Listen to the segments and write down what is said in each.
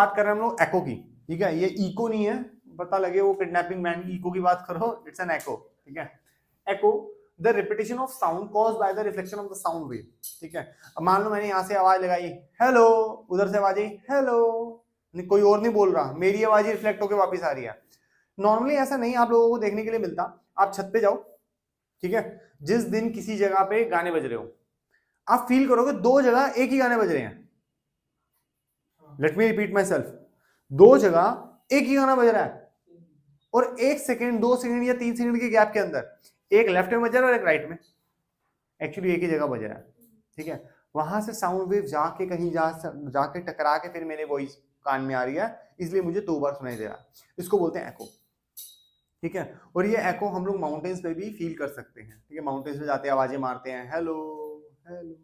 बात कर रहे हैं हम लोग एको की, ठीक है। ये इको नहीं है, पता लगे वो किडनैपिंग बैंड की इको की बात करो, इट्स एन एको, ठीक है। Echo the repetition of sound caused by the reflection of the sound wave, ठीक है। अब मान लो मैंने यहां से आवाज लगाई हेलो, उधर से आवाज आई हेलो, कोई और नहीं बोल रहा, मेरी आवाज ही रिफ्लेक्ट होकर वापस आ रही है। नॉर्मली ऐसा नहीं आप लोगों को देखने के लिए मिलता। आप छत पे जाओ, ठीक है, जिस दिन किसी जगह पे गाने बज रहे हो, आप फील करोगे दो जगह एक ही गाने बज रहे हैं। Let me repeat my self, दो जगह एक ही गाना बज रहा है, और 1 सेकेंड 2 सेकेंड या 3 सेकेंड के गैप के अंदर एक लेफ्ट में बज रहा है और एक राइट में, एक्चुअली एक ही जगह बज रहा है, ठीक है। वहां से साउंड वेव जाके कहीं जाके टकरा के फिर मेरे वॉइस कान में आ रही है, इसलिए मुझे 2 बार सुनाई दे रहा है। इसको बोलते हैं एको, ठीक है। और ये एको हम लोग माउंटेन्स पे भी फील कर सकते हैं, ठीक है। माउंटेन्स पे जाते आवाजें मारते हैं हेलो हेलो,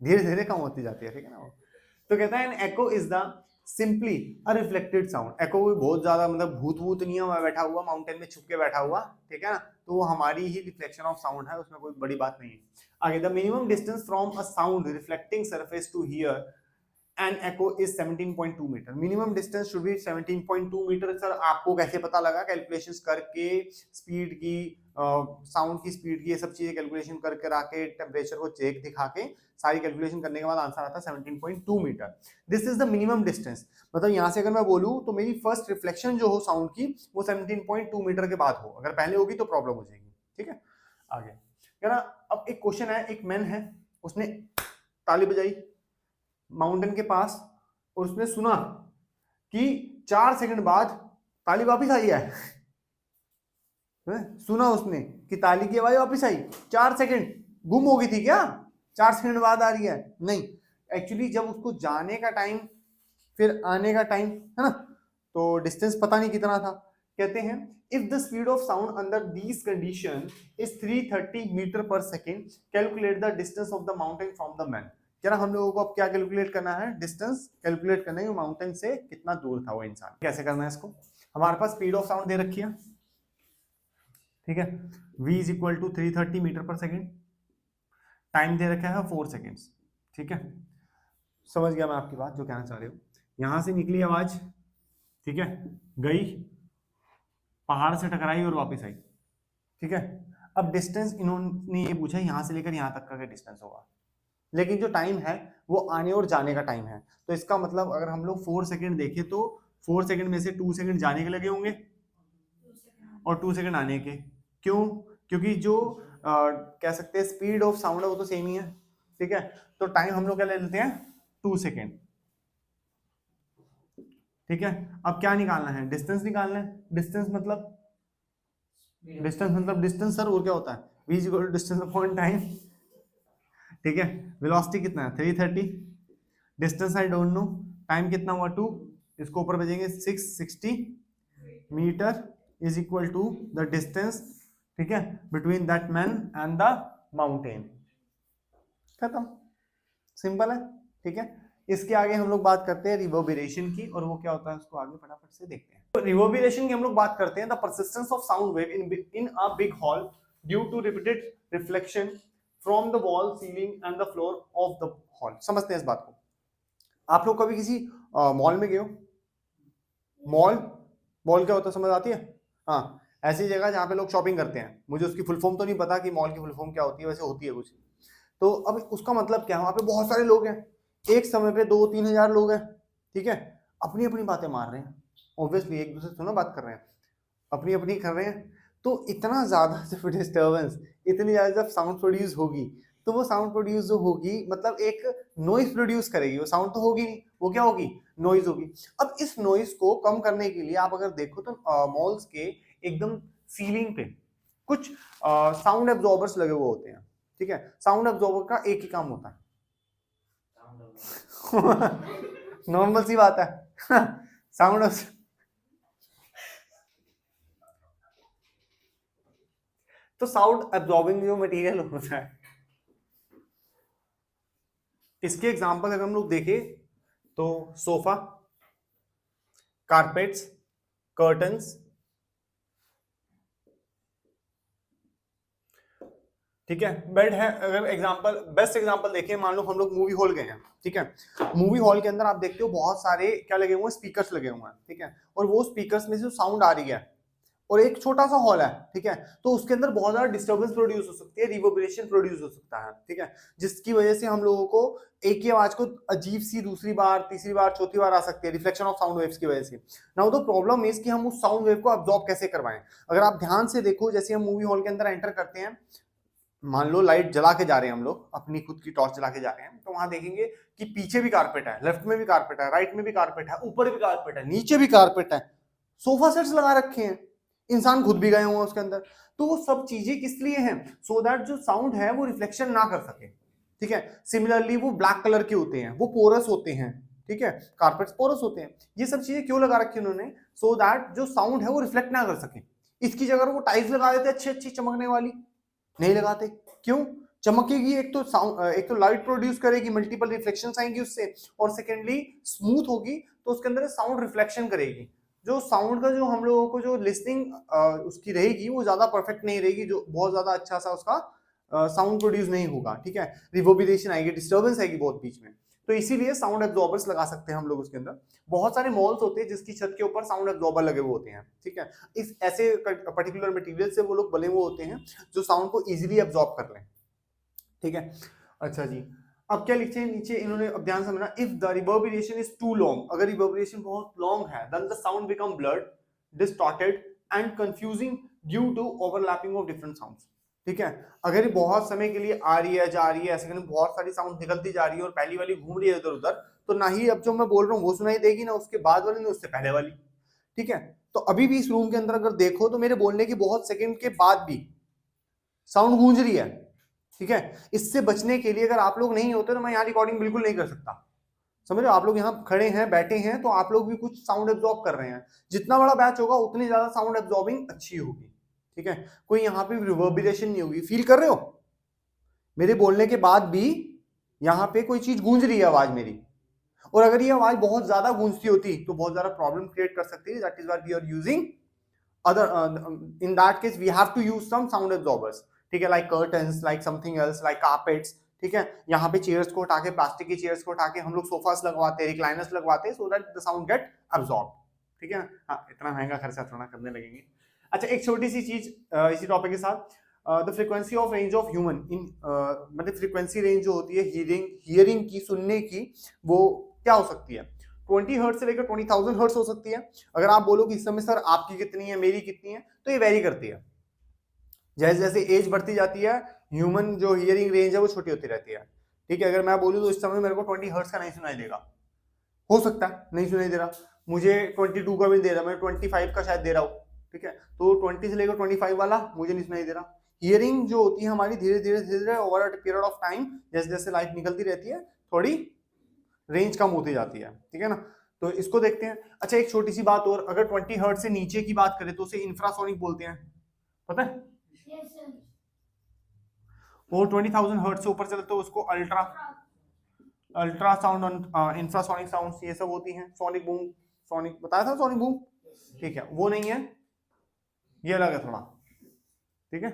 धीरे धीरे कम होती जाती है, ठीक है ना। तो कहता है an echo is the simply a reflected sound. Echo भी बहुत ज्यादा मतलब भूत भूत नहीं है बैठा हुआ माउंटेन में छुप के बैठा हुआ, ठीक है ना, तो वो हमारी ही रिफ्लेक्शन ऑफ साउंड है, उसमें कोई बड़ी बात नहीं है। आगे the minimum distance from a sound reflecting surface to hear an echo is 17.2 metre. Minimum distance should be 17.2 metre. Sir आपको कैसे पता लगा? कैलकुलेशंस करके, स्पीड की, साउंड की स्पीड की, ये सब चीजें कैलकुलेशन करके आके, टेम्परेचर को चेक दिखा के, सारी कैलकुलेशन करने के बाद आंसर आता है 17.2 metre. This is the minimum distance. मतलब यहाँ से अगर मैं बोलूँ तो मेरी फर्स्ट रिफ्लेक्शन जो हो साउंड की वो 17.2 मीटर के बाद हो, अगर पहले होगी तो प्रॉब्लम हो जाएगी, ठीक है। आगे क्या ना, अब एक क्वेश्चन है, एक मैन है, उसने ताली बजाई माउंटेन के पास, और उसने सुना कि 4 सेकंड बाद ताली वापस आई है। सुना उसने कि ताली की आवाज वापस आई, 4 सेकंड गुम हो गई थी क्या, 4 सेकंड बाद आ रही है? नहीं, एक्चुअली जब उसको जाने का टाइम फिर आने का टाइम है ना, तो डिस्टेंस पता नहीं कितना था। कहते हैं if the speed of sound under these condition is 330 metre per second, calculate the distance of the mountain from the man. जरा हम लोगों को अब क्या कैलकुलेट करना है? डिस्टेंस कैलकुलेट करना है, माउंटेन से कितना दूर था वो इंसान। कैसे करना है इसको? हमारे पास स्पीड ऑफ साउंड दे रखी है, ठीक है, v is equal to 330 metre per second, time दे रखा है 4 सेकेंड्स, ठीक है। समझ गया मैं आपकी बात जो कहना चाह रहे हो। यहां से निकली आवाज, ठीक है, गई, पहाड़ से टकराई और वापस आई, ठीक है। अब डिस्टेंस इन्होंने ये पूछा यहां से लेकर यहां तक का क्या डिस्टेंस होगा, लेकिन जो टाइम है वो आने और जाने का टाइम है। तो इसका मतलब अगर हम लोग 4 सेकंड देखें तो 4 सेकंड में से 2 सेकंड जाने के लगे होंगे और 2 सेकंड आने के। क्यों? क्योंकि जो कह सकते हैं स्पीड ऑफ साउंड है वो तो सेम ही है, ठीक है। तो टाइम हम लोग क्या ले लेते हैं? 2 सेकंड, ठीक है। अब क्या निकालना है? डिस्टेंस निकालना है। डिस्टेंस मतलब डिस्टेंस सर, और क्या होता है? v is equal to distance upon time, ठीक है। वेलोसिटी कितना है? 330, distance I don't know, time कितना हुआ 2, इसको ऊपर भेजेंगे 660 metre is equal to the distance, ठीक है, between that man and the mountain. खत्म, सिंपल है, ठीक है। इसके आगे हम लोग बात करते हैं रिवर्बरेशन की, और वो क्या होता है उसको आगे फटाफट से देखते हैं। तो रिवर्बरेशन की हम लोग बात करते हैं, the persistence of sound wave in a big hall due to repeated reflection from the wall, ceiling and the floor of the hall. समझते हैं इस बात को। आप लोग कभी किसी मॉल में गए हो? मॉल, मॉल क्या होता है समझ आती है? हाँ, ऐसी जगह जहाँ पे लोग शॉपिंग करते हैं। मुझे उसकी फुल फॉर्म तो नहीं पता कि मॉल की फुल फॉर्म क्या होती है, वैसे होती है कुछ। तो अब उसका मतलब क्या है? वहाँ पे बहुत सारे लोग हैं, एक समय पे 2-3 हजार लोग हैं, ठीक है, अपनी अपनी बातें मार रहे हैं, ऑब्वियसली एक दूसरे से थोड़ा बात कर रहे हैं, अपनी अपनी कर रहे हैं। तो इतना ज्यादा जब डिस्टर्बेंस, इतनी ज्यादा जब साउंड प्रोड्यूस होगी, तो वो साउंड प्रोड्यूस जो होगी मतलब एक नॉइज प्रोड्यूस करेगी, वो साउंड तो होगी नहीं, वो क्या होगी? नॉइज होगी। अब इस नॉइज को कम करने के लिए आप अगर देखो तो मॉल्स के एकदम सीलिंग पे कुछ साउंड एब्जॉर्बर्स लगे हुए होते हैं, ठीक है। साउंड एब्जॉर्बर का एक ही काम होता है, नॉर्मल सी बात है। साउंड, तो साउंड एब्जॉर्बिंग जो मटेरियल होता है, इसके एग्जांपल अगर हम लोग देखें तो सोफा, कारपेट्स, कर्टन्स, ठीक है। बेड है, अगर एग्जांपल बेस्ट एग्जांपल देखें, मान लो हम लोग मूवी हॉल गए हैं, ठीक है, मूवी हॉल के अंदर आप देखते हो बहुत सारे क्या लगे हुए हैं, स्पीकर्स लगे हुए हैं, ठीक है, और वो स्पीकर्स में से साउंड आ रही है और एक छोटा सा हॉल है, ठीक है, तो उसके अंदर बहुत ज्यादा डिस्टर्बेंस प्रोड्यूस हो सकती है, रिवर्बरेशन प्रोड्यूस हो सकता है, ठीक है, जिसकी वजह से हम लोगों को एक ही आवाज को अजीब सी दूसरी बार, तीसरी बार, चौथी बार आ सकती है, रिफ्लेक्शन ऑफ साउंड वेव्स की वजह से। नाउ द प्रॉब्लम इज कि हम उस साउंड वेव को अब्सॉर्ब कैसे करवाएं। अगर आप ध्यान से देखो, जैसे हम मूवी हॉल के अंदर एंटर करते हैं, मान लो लाइट जला के जा रहे हैं हम लोग, अपनी खुद की टॉर्च जला के जा रहे हैं, तो वहां देखेंगे कि पीछे भी कारपेट है, लेफ्ट में भी कारपेट है, राइट में भी कारपेट है, ऊपर भी कारपेट है, नीचे भी कारपेट है, सोफा सेट्स लगा रखे हैं, इंसान खुद भी गए हुए हैं उसके अंदर। तो वो सब चीजें किस लिए हैं? सो दैट जो साउंड है वो रिफ्लेक्शन ना कर सके, ठीक है। सिमिलरली वो ब्लैक कलर के होते हैं, वो पोरस होते हैं, ठीक है, कारपेट्स पोरस होते हैं। ये सब चीजें क्यों लगा रखी उन्होंने? सो दैट जो साउंड है वो रिफ्लेक्ट ना कर सके। इसकी जगह वो टाइल्स लगा देते अच्छी अच्छी चमकने वाली, नहीं लगाते। क्यों? चमकेगी, एक तो साउंड, एक तो लाइट प्रोड्यूस करेगी, मल्टीपल रिफ्लेक्शंस आएंगी उससे, और सेकेंडली स्मूथ होगी तो उसके अंदर साउंड रिफ्लेक्शन करेगी। जो साउंड का जो हम लोगों को जो लिसनिंग उसकी रहेगी वो ज्यादा परफेक्ट नहीं रहेगी, जो बहुत ज्यादा अच्छा सा उसका साउंड प्रोड्यूस नहीं होगा, ठीक है, रिवर्बरेशन आएगी, डिस्टर्बेंस आएगी बहुत बीच में। तो इसीलिए साउंड एब्जॉर्बर्स लगा सकते हैं हम लोग उसके अंदर। बहुत सारे मॉल्स होते हैं जिसकी छत के ऊपर साउंड एब्जॉर्बर लगे हुए होते हैं, ठीक है, इस ऐसे पर्टिकुलर मटेरियल से वो लोग बने हुए होते हैं जो साउंड को इजीली एब्जॉर्ब कर लें, ठीक है। अच्छा जी, अब क्या लिखते हैं नीचे इन्होंने, अब ध्यान समझना, if the reverberation is too long, अगर रिवर्बरेशन बहुत लॉन्ग है, then the sound become blurred, distorted and confusing due to overlapping of different sounds, ठीक है। अगर ये बहुत समय के लिए आ रही है, जा रही है, ऐसे करके बहुत सारी साउंड निकलती जा रही है और पहली वाली घूम रही है इधर उधर, तो ना ही अब जो मैं बोल रहा हूँ वो सुनाई देगी, ना उसके बाद वाली, ना उससे पहले वाली, ठीक है। तो अभी भी इस रूम के अंदर अगर देखो तो मेरे बोलने के बहुत सेकंड के बाद भी साउंड गूंज रही है, ठीक है। इससे बचने के लिए अगर आप लोग नहीं होते तो मैं यहाँ रिकॉर्डिंग बिल्कुल नहीं कर सकता, समझ रहे हो। आप लोग यहाँ खड़े हैं, बैठे हैं, तो आप लोग भी कुछ साउंड एब्जॉर्ब कर रहे हैं। जितना बड़ा बैच होगा उतनी ज्यादा साउंड एब्जॉर्बिंग अच्छी होगी, ठीक है। कोई यहाँ पे रिवर्बरेशन नहीं होगी, फील कर रहे हो मेरे बोलने के बाद भी यहाँ पे कोई चीज गूंज रही है आवाज मेरी। और अगर ये आवाज बहुत ज्यादा गूंजती होती तो बहुत ज्यादा प्रॉब्लम क्रिएट कर सकती है। That is why we are using other in that case we have to use some sound absorbers, ठीक है, like curtains, like something else, like carpets, ठीक है। यहाँ पे चेयर्स को उठा के, प्लास्टिक की चेयर्स को उठा के हम लोग सोफास लगवाते हैं, रिक्लाइनर्स लगवाते हैं, so that the sound get absorb, ठीक है। हाँ, इतना महंगा खर्चा थोड़ा करने लगेंगे। अच्छा, एक छोटी सी चीज इसी टॉपिक के साथ, the frequency of range of human in, मतलब फ्रीक्वेंसी रेंज जो होती है हियरिंग की, सुनने की, वो क्या हो सकती है? 20 हर्ट्ज से लेकर 20,000 हर्ट्ज हो सकती है। अगर आप बोलो कि इस समय सर आपकी कितनी है, मेरी कितनी है, तो ये वेरी करती है। जैसे जैसे एज बढ़ती जाती है, ह्यूमन जो हियरिंग रेंज है वो छोटी होती रहती है, ठीक है। अगर मैं बोलूँ तो इस समय मेरे को 20 हर्ट्ज का नहीं सुनाई देगा, हो सकता है नहीं सुनाई दे रहा, मुझे 22 का भी दे रहा, मैं 25 का शायद दे रहा हूँ, ठीक है। तो 20 से लेकर 25 वाला मुझे नहीं सुनाई दे रहा। हियरिंग जो होती है हमारी, धीरे धीरे धीरे धीरे over a period of time, जैसे जैसे लाइफ निकलती रहती है, थोड़ी रेंज कम होती जाती है, ठीक है ना। तो इसको देखते हैं। अच्छा, एक छोटी सी बात और, अगर 20 हर्ट्ज से नीचे की बात करें तो उसे इंफ्रासोनिक बोलते हैं, पता है। वो 20,000 हर्ट्ज से ऊपर चले तो उसको अल्ट्रा साउंड, इंफ्रासोनिक साउंड्स ये सब होती हैं। सोनिक बूम, सोनिक बताया था, सोनिक बूम, ठीक है, वो नहीं है, ये अलग है थोड़ा, ठीक है।